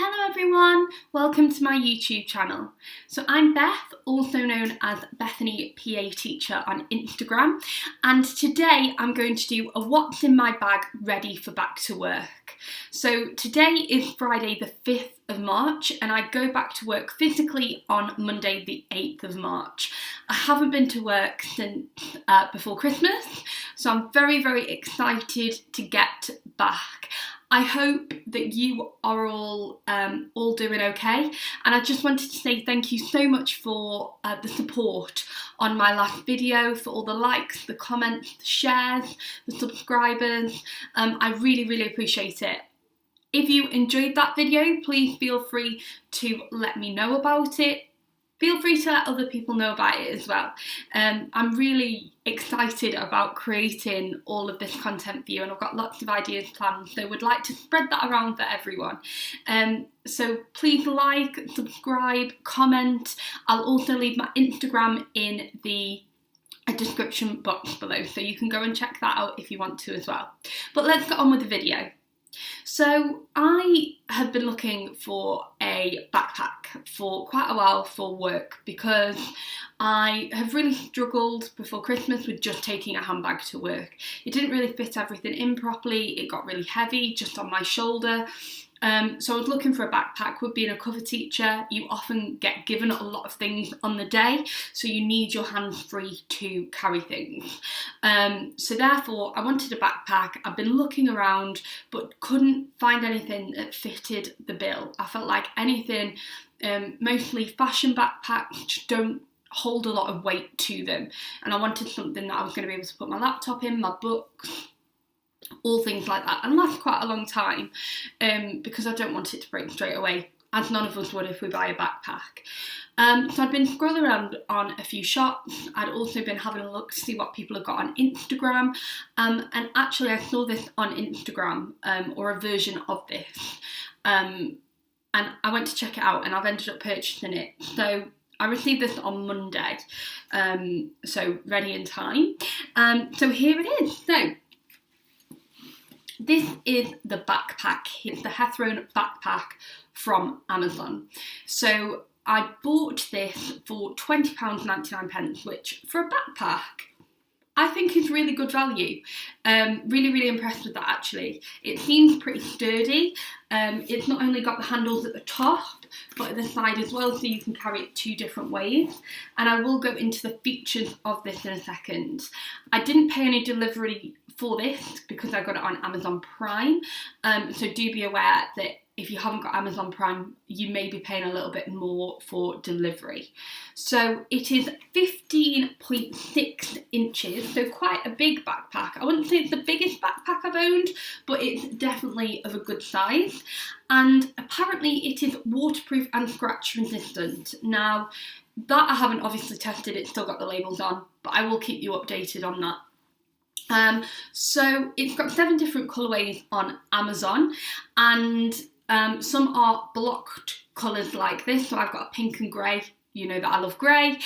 Hello everyone, welcome to my YouTube channel. So I'm Beth, also known as Bethany PA Teacher on Instagram, and today I'm going to do a what's in my bag ready for back to work. So today is Friday the 5th of March and I go back to work physically on Monday the 8th of March. I haven't been to work since before Christmas, so I'm very excited to get back. I hope that you are all doing okay, and I just wanted to say thank you so much for the support on my last video, for all the likes, the comments, the shares, the subscribers. I really appreciate it. If you enjoyed that video, please feel free to let me know about it. Feel free to let other people know about it as well. I'm really excited about creating all of this content for you, and I've got lots of ideas planned, so would like to spread that around for everyone. So please like, subscribe, comment. I'll also leave my Instagram in the description box below, so you can go and check that out if you want to as well. But let's get on with the video. So I have been looking for a backpack for quite a while for work because I have really struggled before Christmas with just taking a handbag to work. It didn't really fit everything in properly, it got really heavy just on my shoulder. So I was looking for a backpack. With being a cover teacher, you often get given a lot of things on the day, so you need your hands free to carry things. So therefore, I wanted a backpack. I've been looking around, but couldn't find anything that fitted the bill. I felt like anything, mostly fashion backpacks, just don't hold a lot of weight to them. And I wanted something that I was going to be able to put my laptop in, my books, all things like that, and last quite a long time, because I don't want it to break straight away, as none of us would if we buy a backpack. So I'd been scrolling around on a few shops. I'd also been having a look to see what people have got on Instagram, and actually I saw this on Instagram, or a version of this, and I went to check it out and I've ended up purchasing it. So I received this on Monday, so ready in time. So here it is. So this is the backpack. It's the Hetheron Backpack from Amazon. So I bought this for £20.99, which for a backpack I think is really good value. Really impressed with that actually. It seems pretty sturdy. It's not only got the handles at the top, but at the side as well, so you can carry it two different ways. And I will go into the features of this in a second. I didn't pay any delivery for this because I got it on Amazon Prime. So do be aware that if you haven't got Amazon Prime, you may be paying a little bit more for delivery. So it is 15.6 inches, so quite a big backpack. I wouldn't say it's the biggest backpack I've owned, but it's definitely of a good size. And apparently it is waterproof and scratch resistant. Now, that I haven't obviously tested, it's still got the labels on, but I will keep you updated on that. So it's got 7 different colourways on Amazon, and some are blocked colours like this. So I've got a pink and grey, you know that I love grey,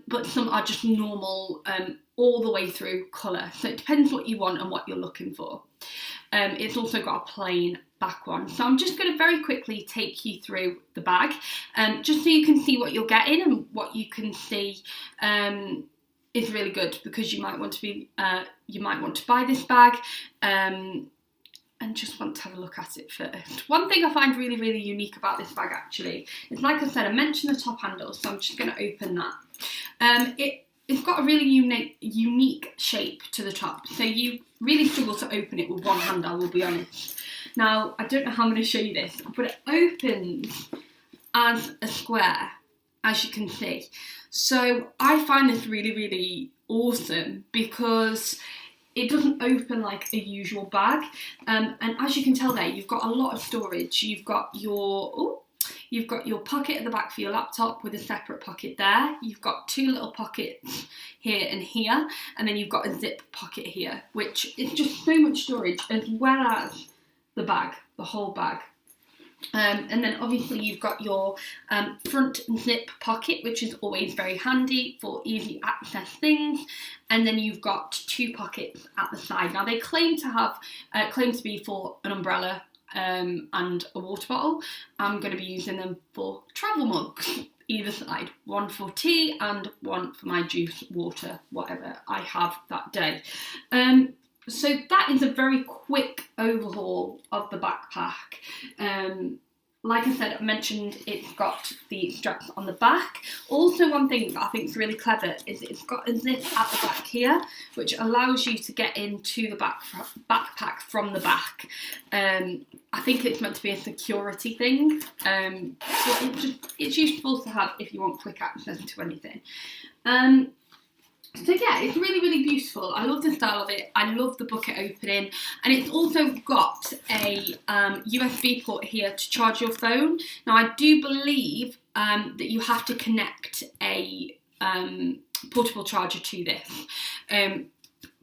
but some are just normal all the way through colour. So it depends what you want and what you're looking for. It's also got a plain back one. So I'm just going to very quickly take you through the bag, just so you can see what you're getting and what you can see is really good, because you might want to buy this bag and just want to have a look at it first. One thing I find really unique about this bag actually is, like I said, I mentioned the top handle, so I'm just going to open that. It's got a really unique shape to the top, so you really struggle to open it with one hand, I will be honest. Now, I don't know how I'm going to show you this, but it opens as a square, as you can see. So I find this really awesome because it doesn't open like a usual bag, and as you can tell there, you've got a lot of storage. You've got your pocket at the back for your laptop with a separate pocket there. You've got 2 little pockets here and here, and then you've got a zip pocket here, which is just so much storage, as well as the bag, the whole bag. And then obviously you've got your front zip pocket, which is always very handy for easy access things. And then you've got 2 pockets at the side. Now they claim to be for an umbrella. and a water bottle. I'm going to be using them for travel mugs, either side, one for tea and one for my juice, water, whatever I have that day. So that is a very quick overhaul of the backpack. Like I said, I mentioned it's got the straps on the back. Also, one thing that I think is really clever is it's got a zip at the back here, which allows you to get into the backpack from the back. I think it's meant to be a security thing, but it's useful to have if you want quick access to anything. So yeah, it's really, really beautiful. I love the style of it. I love the bucket opening, and it's also got a USB port here to charge your phone. Now I do believe that you have to connect a portable charger to this.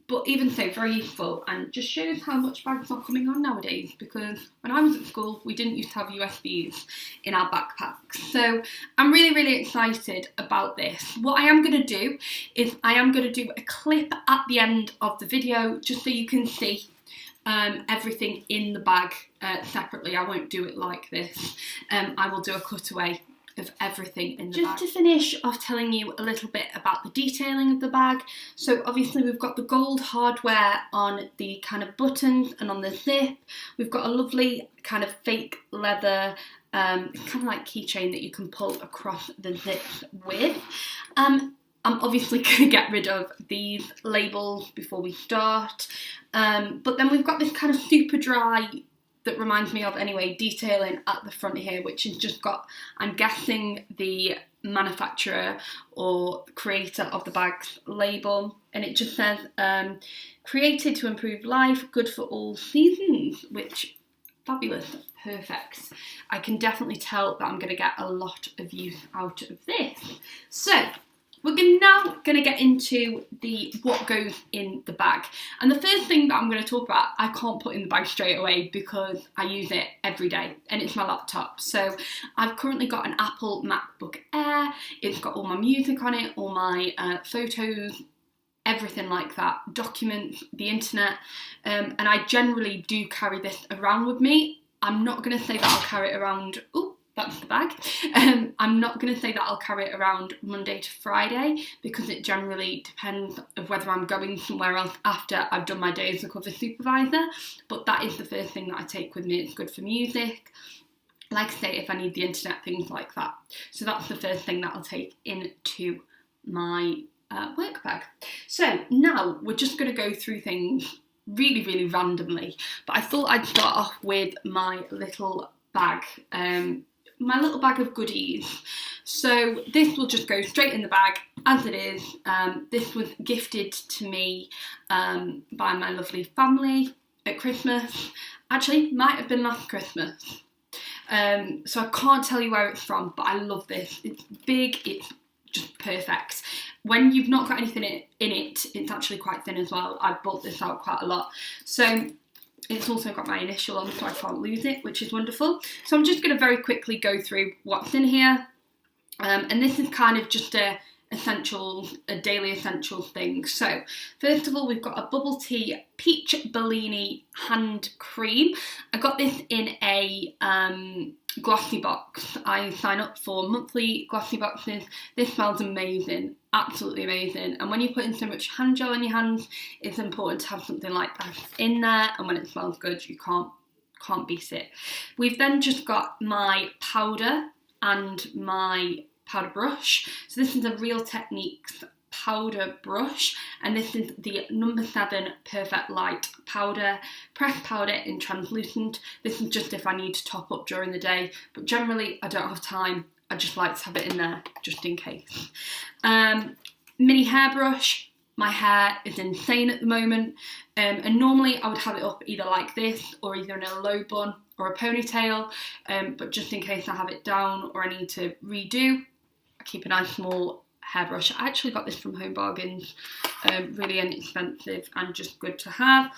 But even so, very useful, and just shows how much bags are coming on nowadays, because when I was at school, we didn't used to have USBs in our backpacks. So I'm really, really excited about this. What I am going to do is I am going to do a clip at the end of the video, just so you can see everything in the bag separately. I won't do it like this. I will do a cutaway of everything in the bag. Just to finish off telling you a little bit about the detailing of the bag. So obviously we've got the gold hardware on the kind of buttons and on the zip. We've got a lovely kind of fake leather kind of like keychain that you can pull across the zip with. I'm obviously going to get rid of these labels before we start. But then we've got this kind of super dry, that reminds me of anyway, detailing at the front here, which has just got, I'm guessing, the manufacturer or creator of the bag's label, and it just says created to improve life, good for all seasons, which fabulous, perfect. I can definitely tell that I'm going to get a lot of use out of this. So we're now going to get into what goes in the bag. And the first thing that I'm going to talk about, I can't put in the bag straight away because I use it every day, and it's my laptop. So I've currently got an Apple MacBook Air. It's got all my music on it, all my photos, everything like that, documents, the internet, and I generally do carry this around with me. I'm not going to say that I'll carry it around, that's the bag. I'm not going to say that I'll carry it around Monday to Friday, because it generally depends of whether I'm going somewhere else after I've done my day as a cover supervisor, but that is the first thing that I take with me. It's good for music, like I say, if I need the internet, things like that. So that's the first thing that I'll take into my work bag. So now we're just going to go through things really, really randomly, but I thought I'd start off with my little bag. My little bag of goodies. So this will just go straight in the bag as it is. This was gifted to me by my lovely family at Christmas. Actually, might have been last Christmas. So I can't tell you where it's from, but I love this. It's big, it's just perfect. When you've not got anything in it, it's actually quite thin as well. I've bought this out quite a lot. So it's also got my initial on, so I can't lose it, which is wonderful. So I'm just going to very quickly go through what's in here. And this is kind of just a daily essentials thing. So first of all, we've got a bubble tea peach Bellini hand cream. I got this in a glossy box. I sign up for monthly glossy boxes. This smells amazing, absolutely amazing. And when you put in so much hand gel in your hands, it's important to have something like that in there. And when it smells good, you can't beat it. We've then just got my powder and my powder brush. So this is a Real Techniques powder brush, and this is the number 7 Perfect Light powder, pressed powder in translucent. This is just if I need to top up during the day, but generally I don't have time. I just like to have it in there just in case. Mini hairbrush. My hair is insane at the moment, and normally I would have it up either like this or either in a low bun or a ponytail, but just in case I have it down or I need to redo, I keep a nice small hairbrush. I actually got this from Home Bargains, really inexpensive and just good to have.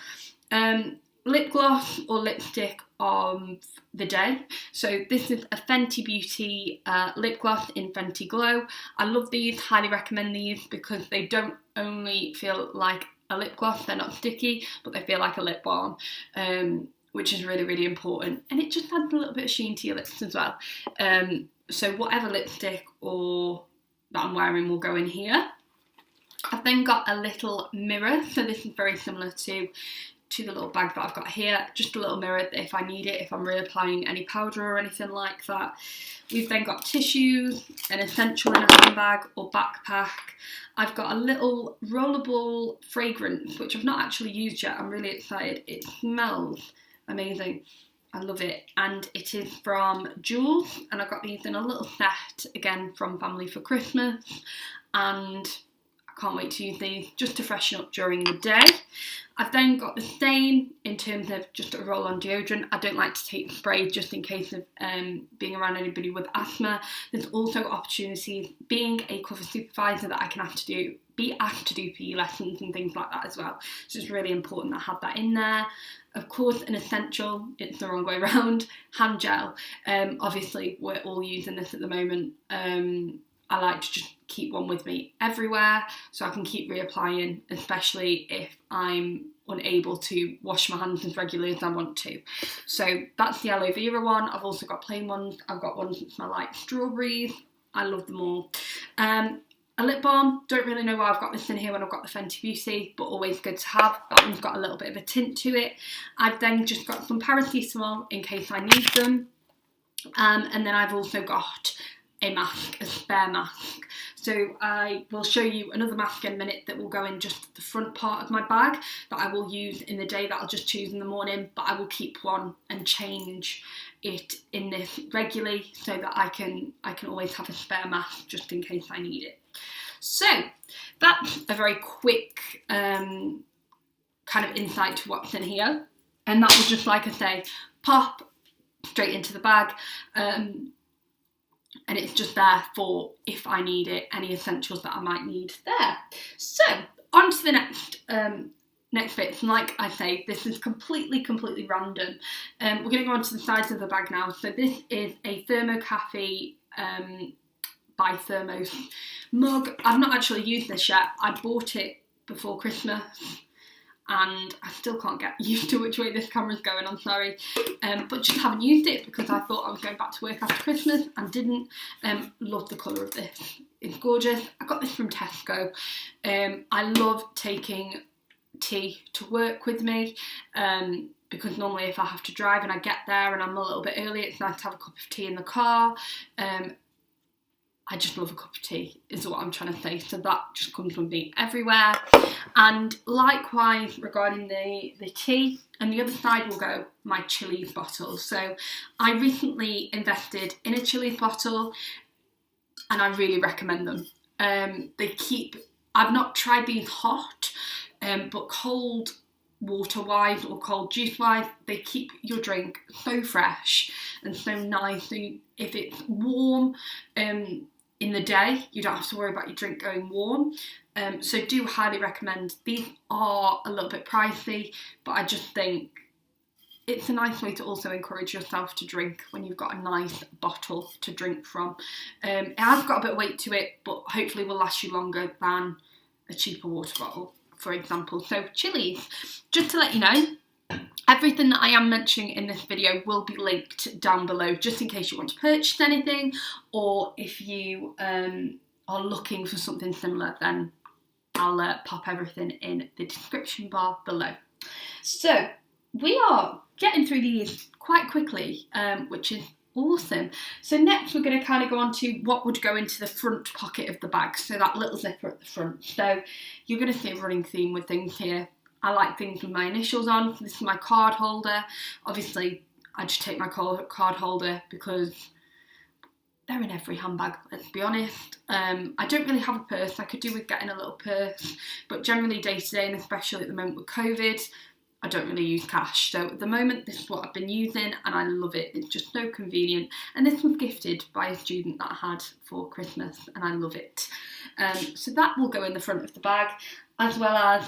Lip gloss or lipstick of the day. So this is a Fenty Beauty lip gloss in Fenty Glow. I love these, highly recommend these, because they don't only feel like a lip gloss, they're not sticky, but they feel like a lip balm. which is really, really important. And it just adds a little bit of sheen to your lips as well. So whatever lipstick or that I'm wearing will go in here. I've then got a little mirror. So this is very similar to the little bag that I've got here. Just a little mirror that if I need it, if I'm reapplying any powder or anything like that. We've then got tissues, an essential in a handbag or backpack. I've got a little rollerball fragrance, which I've not actually used yet. I'm really excited. It smells amazing. I love it. And it is from Jules. And I got these in a little set, again, from Family for Christmas. And I can't wait to use these just to freshen up during the day. I've then got the same in terms of just a roll-on deodorant. I don't like to take spray just in case of being around anybody with asthma. There's also opportunities being a cover supervisor that I can be asked to do PE lessons and things like that as well. So it's really important that I have that in there. Of course, an essential, it's the wrong way around, hand gel. Obviously, we're all using this at the moment. I like to just keep one with me everywhere so I can keep reapplying, especially if I'm unable to wash my hands as regularly as I want to. So that's the aloe vera one. I've also got plain ones. I've got ones that smell like strawberries. I love them all. A lip balm, don't really know why I've got this in here when I've got the Fenty Beauty, but always good to have. That one's got a little bit of a tint to it. I've then just got some paracetamol in case I need them. And then I've also got a mask, a spare mask. So I will show you another mask in a minute that will go in just the front part of my bag that I will use in the day, that I'll just choose in the morning, but I will keep one and change it in this regularly so that I can always have a spare mask just in case I need it. So that's a very quick kind of insight to what's in here. And that was just, like I say, pop straight into the bag. And it's just there for if I need it, any essentials that I might need there. So on to the next bits. And like I say, this is completely random. We're going to go on to the sides of the bag now. So this is a Thermo Cafe by Thermos mug. I've not actually used this yet. I bought it before Christmas and I still can't get used to which way this camera's going, I'm sorry. But just haven't used it because I thought I was going back to work after Christmas and didn't. Love the colour of this. It's gorgeous. I got this from Tesco. I love taking tea to work with me because normally if I have to drive and I get there and I'm a little bit early, it's nice to have a cup of tea in the car. I just love a cup of tea, is what I'm trying to say. So that just comes with me everywhere. And likewise, regarding the tea, and the other side will go my chilies bottle. So I recently invested in a chilies bottle and I really recommend them. I've not tried these hot, but cold water wise or cold juice wise, they keep your drink so fresh and so nice. So if it's warm, in the day, you don't have to worry about your drink going warm. So do highly recommend. These are a little bit pricey, but I just think it's a nice way to also encourage yourself to drink when you've got a nice bottle to drink from. It has got a bit of weight to it, but hopefully will last you longer than a cheaper water bottle, for example. So chilies, just to let you know, everything that I am mentioning in this video will be linked down below, just in case you want to purchase anything, or if you are looking for something similar, then I'll pop everything in the description bar below. So we are getting through these quite quickly, which is awesome. So next we're going to kind of go on to what would go into the front pocket of the bag, so that little zipper at the front. So you're going to see a running theme with things here. I like things with my initials on. This is my card holder. Obviously, I just take my card holder because they're in every handbag, let's be honest. I don't really have a purse. I could do with getting a little purse, but generally day to day, and especially at the moment with COVID, I don't really use cash. So at the moment, this is what I've been using and I love it. It's just so convenient. And this was gifted by a student that I had for Christmas and I love it. So that will go in the front of the bag, as well as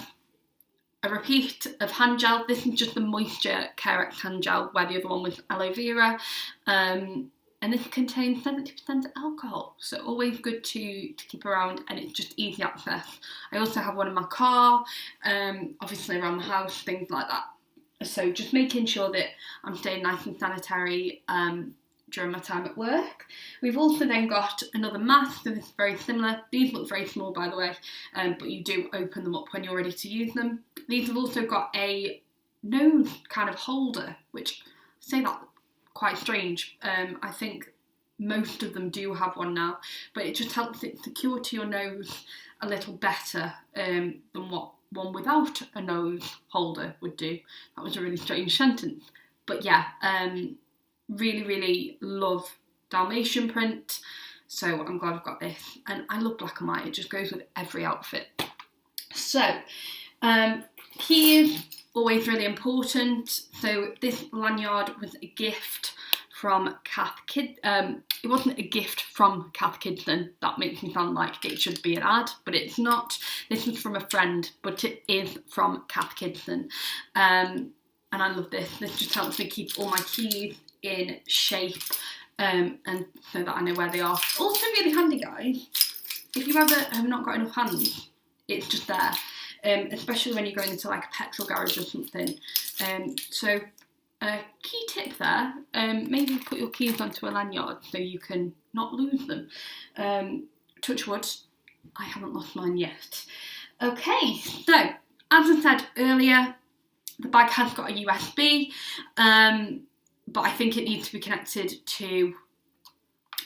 a repeat of hand gel. This is just the Moisture Carex hand gel, where the other one was aloe vera. And this contains 70% alcohol, so always good to keep around, and it's just easy access. I also have one in my car, obviously around the house, things like that. So just making sure that I'm staying nice and sanitary during my time at work. We've also then got another mask, so this is very similar. These look very small, by the way, but you do open them up when you're ready to use them. These have also got a nose kind of holder, which I say that quite strange. I think most of them do have one now, but it just helps it secure to your nose a little better than what one without a nose holder would do. That was a really strange sentence. But yeah, really, really love Dalmatian print, so I'm glad I've got this. And I love black and white, it just goes with every outfit. So, keys, always really important. So this lanyard was a gift from Kath Kid. It wasn't a gift from Kath Kidson. That makes me sound like it should be an ad, but it's not. This was from a friend, but it is from Kath Kidson. And I love this. This just helps me keep all my keys in shape, and so that I know where they are. Also really handy, guys, if you ever have not got enough hands, it's just there, especially when you're going into like a petrol garage or something. So a key tip there, maybe put your keys onto a lanyard so you can not lose them. Touch wood, I haven't lost mine yet. Okay, so as I said earlier, the bag has got a USB, but I think it needs to be connected to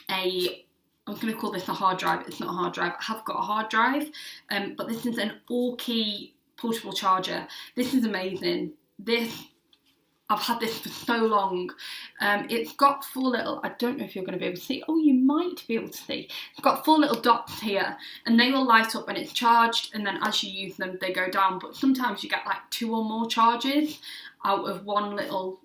I was going to call this a hard drive. It's not a hard drive. I have got a hard drive, but this is an all-key portable charger. This is amazing. I've had this for so long. It's got 4 little, I don't know if you're going to be able to see. Oh, you might be able to see. It's got 4 little dots here, and they will light up when it's charged, and then as you use them, they go down. But sometimes you get like 2 or more charges out of one little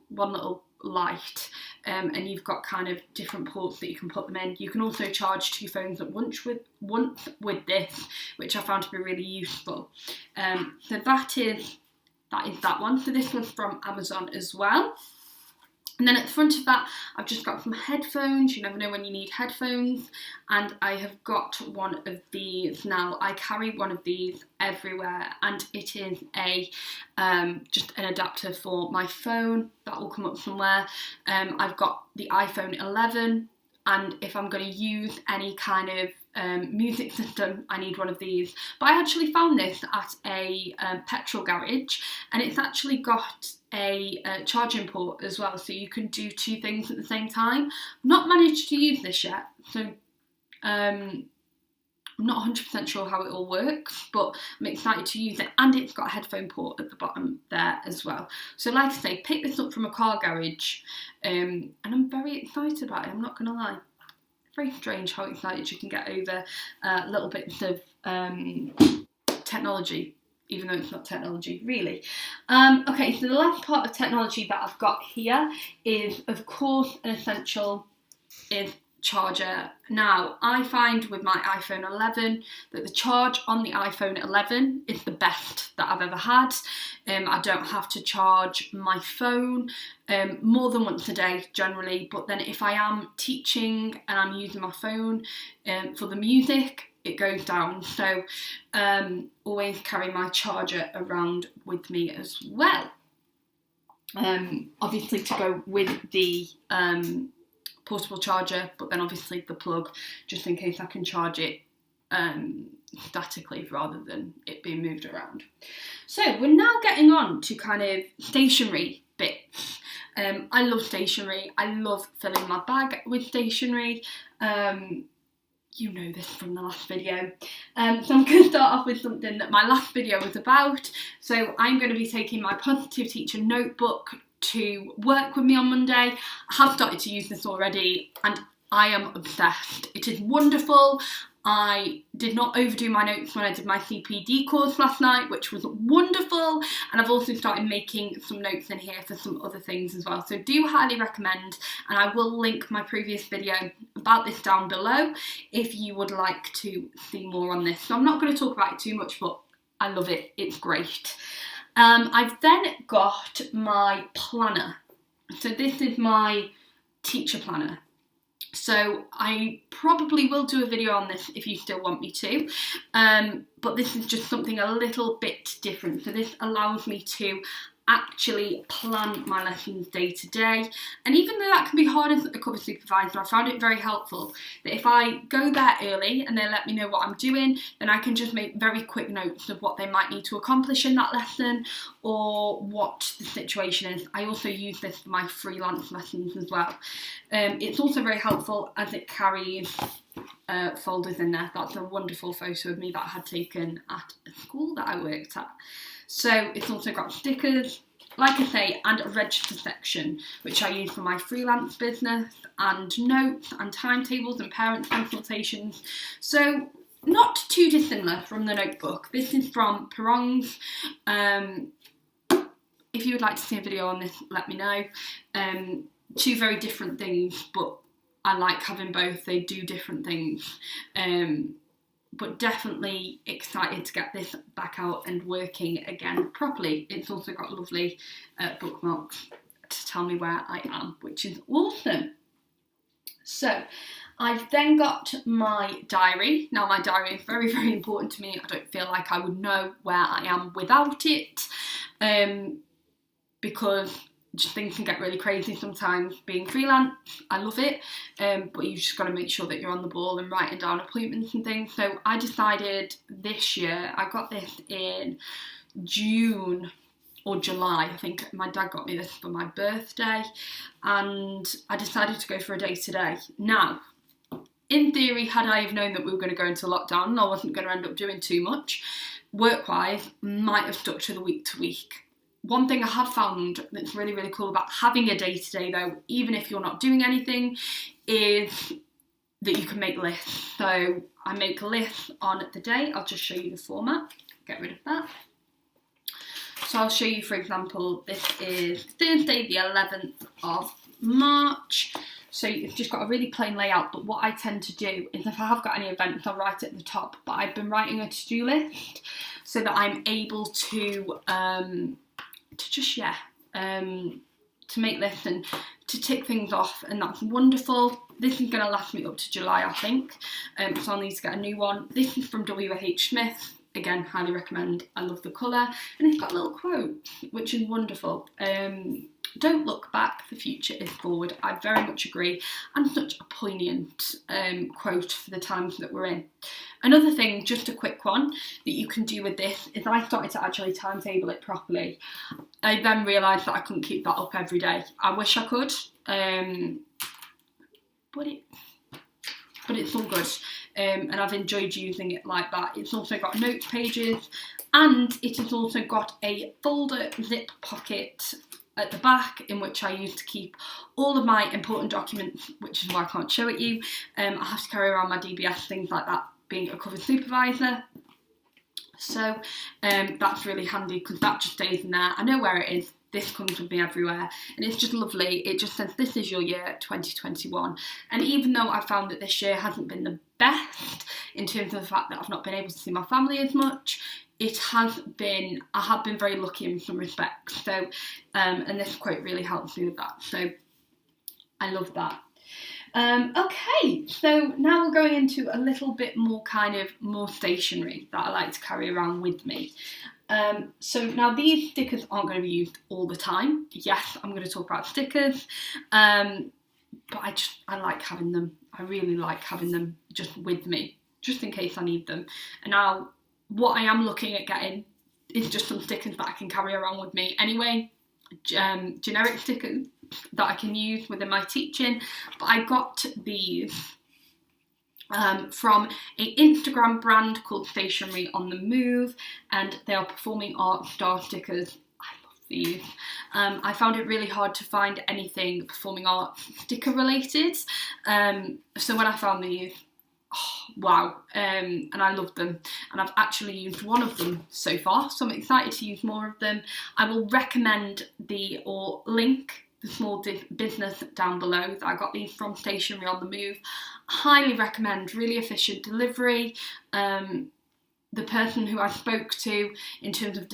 light, and you've got kind of different ports that you can put them in. You can also charge 2 phones at once with this, which I found to be really useful. So that is that one. So this one's from Amazon as well. And then at the front of that, I've just got some headphones. You never know when you need headphones. And I have got one of these now. I carry one of these everywhere, and it is just an adapter for my phone. That will come up somewhere. I've got the iPhone 11, and if I'm going to use any kind of music system, I need one of these. But I actually found this at a petrol garage, and it's actually got a charging port as well, so you can do 2 things at the same time. I've not managed to use this yet, so I'm not 100% sure how it all works, but I'm excited to use it. And it's got a headphone port at the bottom there as well. So like I say, pick this up from a car garage, and I'm very excited about it, I'm not going to lie. Very strange how excited you can get over little bits of technology, even though it's not technology, really. Okay, so the last part of technology that I've got here is, of course, an essential is charger. Now, I find with my iPhone 11 that the charge on the iPhone 11 is the best that I've ever had. I don't have to charge my phone more than once a day generally, but then if I am teaching and I'm using my phone for the music, it goes down. So always carry my charger around with me as well. Obviously to go with the portable charger, but then obviously the plug, just in case I can charge it statically rather than it being moved around. So we're now getting on to kind of stationery bits. I love stationery. I love filling my bag with stationery. You know this from the last video. So I'm going to start off with something that my last video was about. So I'm going to be taking my Positive Teacher notebook to work with me on Monday. I have started to use this already, and I am obsessed. It is wonderful. I did not overdo my notes when I did my CPD course last night, which was wonderful, and I've also started making some notes in here for some other things as well, so do highly recommend, and I will link my previous video about this down below if you would like to see more on this. So I'm not going to talk about it too much, but I love it, it's great. I've then got my planner. So this is my teacher planner. So I probably will do a video on this if you still want me to, but this is just something a little bit different. So this allows me to actually plan my lessons day to day. And even though that can be hard as a cover supervisor, I found it very helpful that if I go there early and they let me know what I'm doing, then I can just make very quick notes of what they might need to accomplish in that lesson or what the situation is. I also use this for my freelance lessons as well. It's also very helpful as it carries folders in there. That's a wonderful photo of me that I had taken at a school that I worked at. So it's also got stickers, like I say, and a register section, which I use for my freelance business, and notes and timetables and parent consultations. So not too dissimilar from the notebook. This is from Perron's. If you would like to see a video on this, let me know. Two very different things, but I like having both. They do different things. But definitely excited to get this back out and working again properly. It's also got lovely bookmarks to tell me where I am, which is awesome. So I've then got my diary. Now my diary is very, very important to me. I don't feel like I would know where I am without it, because just things can get really crazy sometimes being freelance. I love it, but you've just got to make sure that you're on the ball and writing down appointments and things. So I decided this year, I got this in June or July. I think my dad got me this for my birthday, and I decided to go for a day today. Now, in theory, had I have known that we were going to go into lockdown and I wasn't going to end up doing too much, work-wise, might have stuck to the week to week. One thing I have found that's really, really cool about having a day-to-day though, even if you're not doing anything, is that you can make lists. So I make lists on the day. I'll just show you the format. Get rid of that. So I'll show you, for example, this is Thursday the 11th of March. So it's just got a really plain layout, but what I tend to do is if I have got any events, I'll write it at the top. But I've been writing a to-do list so that I'm able to make lists and to tick things off, and that's wonderful. This is going to last me up to July, I think, so I'll need to get a new one. This is from W.H. Smith. Again, highly recommend. I love the colour, and it's got a little quote, which is wonderful. Don't look back, the future is forward. I very much agree, and such a poignant quote for the times that we're in. Another thing, just a quick one, that you can do with this is I started to actually timetable it properly. I then realised that I couldn't keep that up every day. I wish I could, but it's all good, and I've enjoyed using it like that. It's also got notes pages, and it has also got a folder zip pocket at the back in which I use to keep all of my important documents, which is why I can't show it you. I have to carry around my DBS, things like that, being a cover supervisor. So that's really handy because that just stays in there. I know where it is. This comes with me everywhere, and it's just lovely. It just says this is your year 2021, and even though I found that this year hasn't been the best in terms of the fact that I've not been able to see my family as much, I have been very lucky in some respects. So and this quote really helps me with that, so I love that. Okay, so now we're going into a little bit more more stationery that I like to carry around with me. So now these stickers aren't going to be used all the time. Yes, I'm going to talk about stickers, but I like having them. I really like having them just with me, just in case I need them. And now what I am looking at getting is just some stickers that I can carry around with me anyway, generic stickers that I can use within my teaching. But I got these from an Instagram brand called Stationery on the Move, and they are performing arts star stickers. I love these. I found it really hard to find anything performing arts sticker related, so when I found these, oh, wow, and I love them, and I've actually used one of them so far, so I'm excited to use more of them. I will recommend or link the small business down below that I got these from, Stationery on the Move. Highly recommend, really efficient delivery. The person who I spoke to in terms of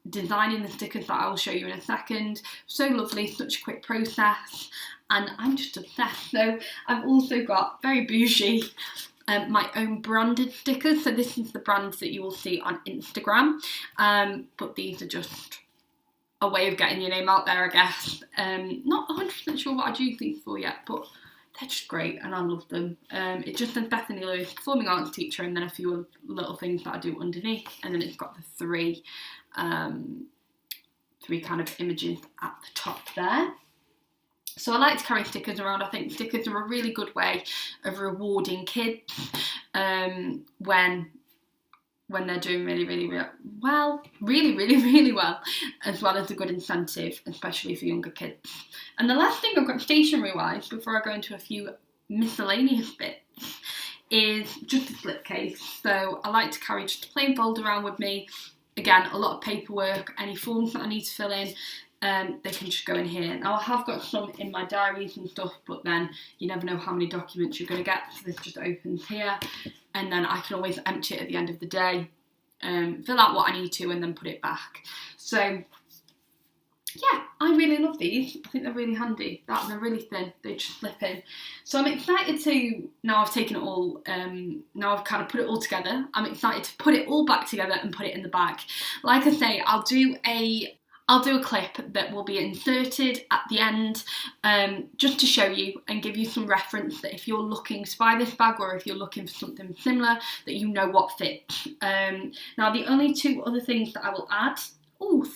designing the stickers that I'll show you in a second, so lovely, such a quick process, and I'm just obsessed. So I've also got, very bougie, my own branded stickers. So this is the brands that you will see on Instagram, but these are just a way of getting your name out there, I guess. Not 100% sure what I'd use these for yet, but they're just great and I love them. It just says Bethany Lewis, Performing Arts Teacher, and then a few little things that I do underneath, and then it's got the three kind of images at the top there. So I like to carry stickers around. I think stickers are a really good way of rewarding kids when they're doing really well, as well as a good incentive, especially for younger kids. And the last thing I've got stationery-wise, before I go into a few miscellaneous bits, is just a slipcase. So I like to carry just a plain folder around with me. Again, a lot of paperwork, any forms that I need to fill in, they can just go in here. Now I have got some in my diaries and stuff, but then you never know how many documents you're going to get, so this just opens here, and then I can always empty it at the end of the day, fill out what I need to, and then put it back. So yeah, I really love these. I think they're really handy. They're really thin, they just slip in. So I'm excited to, now I've taken it all, now I've kind of put it all together, I'm excited to put it all back together and put it in the bag. Like I say, I'll do a clip that will be inserted at the end, just to show you and give you some reference that if you're looking to buy this bag, or if you're looking for something similar, that you know what fits. Now the only two other things that I will add,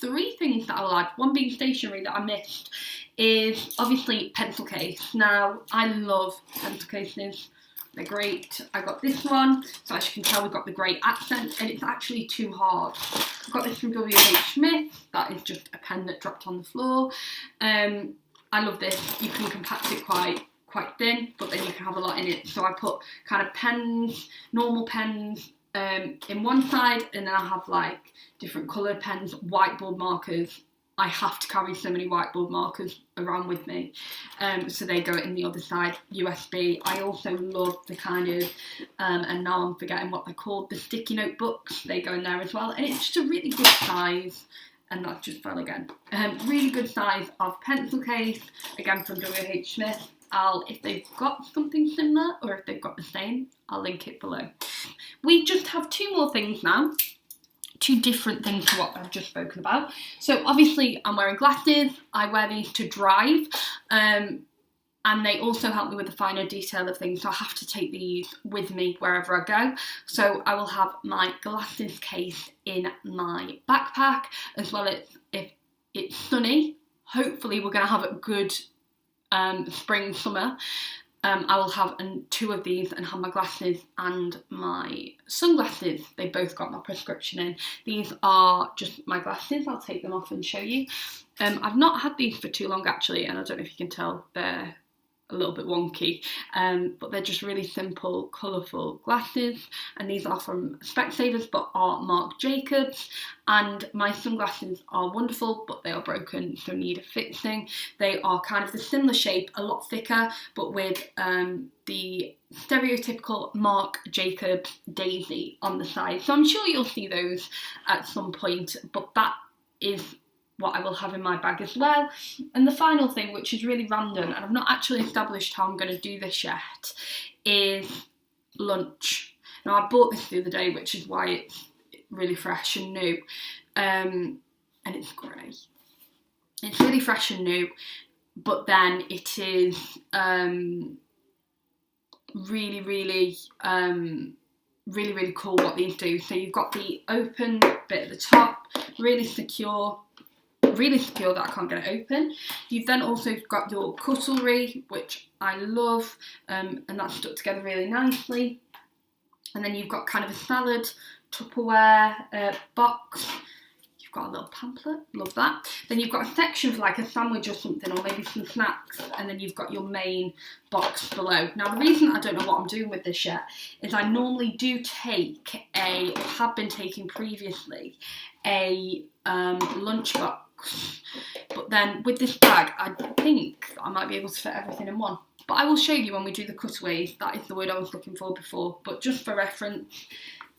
three things that I will add, one being stationery that I missed, is obviously pencil case. Now I love pencil cases. They're great. I got this one, so as you can tell we've got the great accent, and it's actually too hard. I got this from W.H. Smith. That is just a pen that dropped on the floor. I love this. You can compact it quite thin, but then you can have a lot in it. So I put kind of pens, normal pens, in one side, and then I have like different coloured pens, whiteboard markers. I have to carry so many whiteboard markers around with me, so they go in the other side, USB. I also love the kind of, and now I'm forgetting what they're called, the sticky note books, they go in there as well, and it's just a really good size, and that just fell again. Really good size of pencil case, again from W.H. Smith. If they've got something similar, or if they've got the same, I'll link it below. We just have two more things now. Two different things to what I've just spoken about. So obviously I'm wearing glasses. I wear these to drive, and they also help me with the finer detail of things, so I have to take these with me wherever I go. So I will have my glasses case in my backpack, as well as if it's sunny. Hopefully we're going to have a good spring, summer. I will have two of these and have my glasses and my sunglasses. They both got my prescription in. These are just my glasses. I'll take them off and show you. I've not had these for too long actually, and I don't know if you can tell, they're a little bit wonky, but they're just really simple, colourful glasses, and these are from Specsavers but are Marc Jacobs, and my sunglasses are wonderful but they are broken, so need a fixing. They are kind of the similar shape, a lot thicker, but with the stereotypical Marc Jacobs daisy on the side, so I'm sure you'll see those at some point, but that is what I will have in my bag as well. And the final thing, which is really random, and I've not actually established how I'm going to do this yet, is lunch. Now I bought this the other day, which is why it's really fresh and new, and it's grey. It's really fresh and new, but then it is really cool what these do. So you've got the open bit at the top, really secure that I can't get it open. You've then also got your cutlery, which I love, and that's stuck together really nicely. And then you've got kind of a salad Tupperware box. You've got a little pamphlet, love that. Then you've got a section for like a sandwich or something, or maybe some snacks, and then you've got your main box below. Now the reason I don't know what I'm doing with this yet is I normally do take or have been taking previously, a lunchbox. But then with this bag, I think I might be able to fit everything in one. But I will show you when we do the cutaways. That is the word I was looking for before. But just for reference,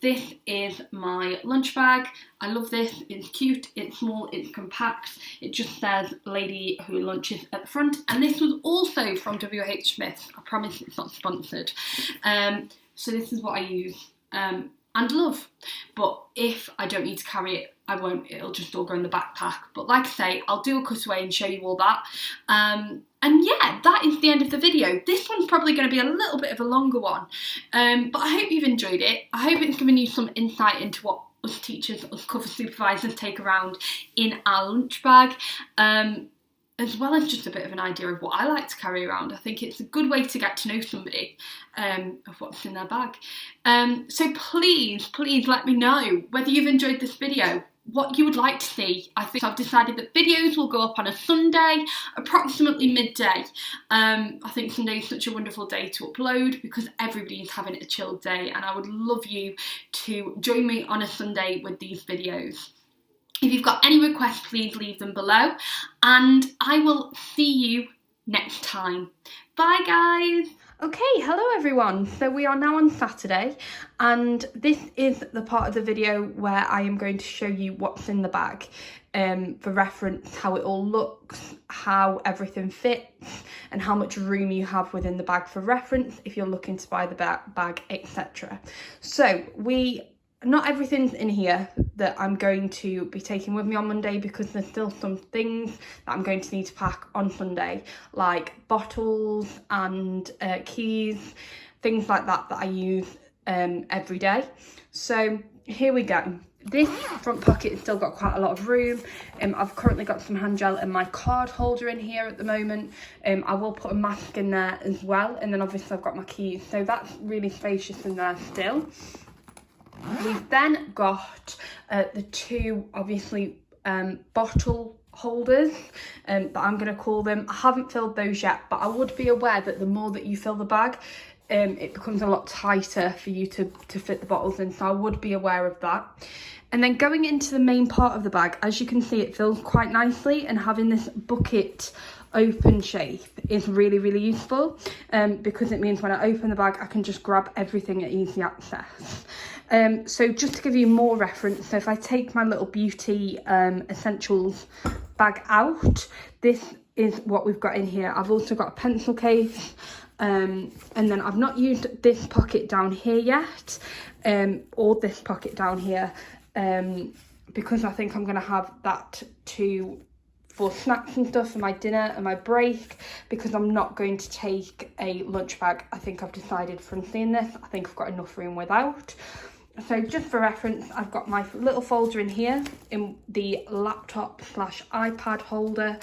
this is my lunch bag. I love this. It's cute, it's small, it's compact. It just says lady who lunches at the front. And this was also from W.H. Smith. I promise it's not sponsored. So this is what I use. And love. but if I don't need to carry it, I won't, it'll just all go in the backpack. But like I say, I'll do a cutaway and show you all that. And yeah, that is the end of the video. This one's probably going to be a little bit of a longer one, but I hope you've enjoyed it. I hope it's given you some insight into what us teachers, us cover supervisors take around in our lunch bag, as well as just a bit of an idea of what I like to carry around. I think it's a good way to get to know somebody of what's in their bag. So please let me know whether you've enjoyed this video, what you would like to see. I think I've decided that videos will go up on a Sunday, approximately midday. I think Sunday is such a wonderful day to upload because everybody's having a chill day, and I would love you to join me on a Sunday with these videos. If you've got any requests, please leave them below, and I will see you next time. Bye guys! Okay, hello everyone. So we are now on Saturday, and this is the part of the video where I am going to show you what's in the bag, for reference, how it all looks, how everything fits, and how much room you have within the bag for reference if you're looking to buy the bag, etc. So not everything's in here that I'm going to be taking with me on Monday, because there's still some things that I'm going to need to pack on Sunday, like bottles and keys, things like that I use every day. So here we go. This front pocket has still got quite a lot of room. I've currently got some hand gel and my card holder in here at the moment. I will put a mask in there as well, and then obviously I've got my keys, so that's really spacious in there still. We've then got the two, obviously, bottle holders that I'm going to call them. I haven't filled those yet, but I would be aware that the more that you fill the bag, it becomes a lot tighter for you to fit the bottles in, so I would be aware of that. And then going into the main part of the bag, as you can see, it fills quite nicely, and having this bucket open shape is really useful, because it means when I open the bag I can just grab everything at easy access. So just to give you more reference, so if I take my little beauty essentials bag out, this is what we've got in here. I've also got a pencil case, and then I've not used this pocket down here yet, or this pocket down here, because I think I'm going to have that for snacks and stuff, for my dinner and my break, because I'm not going to take a lunch bag. I think I've decided from seeing this, I think I've got enough room without. So just for reference, I've got my little folder in here in the laptop / iPad holder,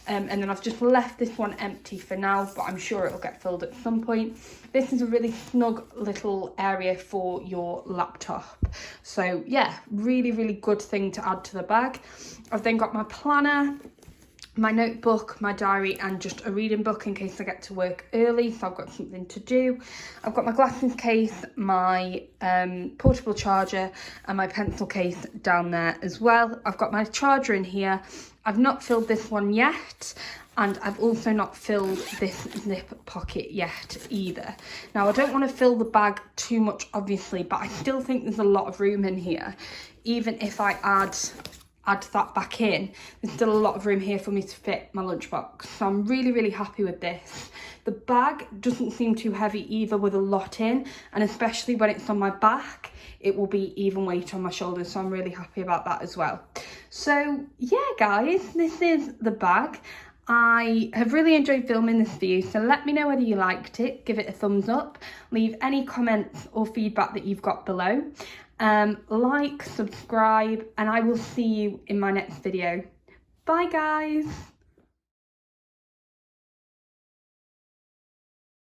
and then I've just left this one empty for now, but I'm sure it'll get filled at some point. This is a really snug little area for your laptop. So yeah, really good thing to add to the bag. I've then got my planner, my notebook, my diary, and just a reading book in case I get to work early, so I've got something to do. I've got my glasses case, my portable charger, and my pencil case down there as well. I've got my charger in here. I've not filled this one yet, and I've also not filled this zip pocket yet either. Now, I don't want to fill the bag too much, obviously, but I still think there's a lot of room in here. Even if I add that back in, there's still a lot of room here for me to fit my lunchbox, so I'm really happy with this. The bag doesn't seem too heavy either, with a lot in, and especially when it's on my back, it will be even weight on my shoulders, so I'm really happy about that as well. So yeah guys, this is the bag. I have really enjoyed filming this for you, so let me know whether you liked it. Give it a thumbs up, leave any comments or feedback that you've got below. Like, subscribe, and I will see you in my next video. Bye guys.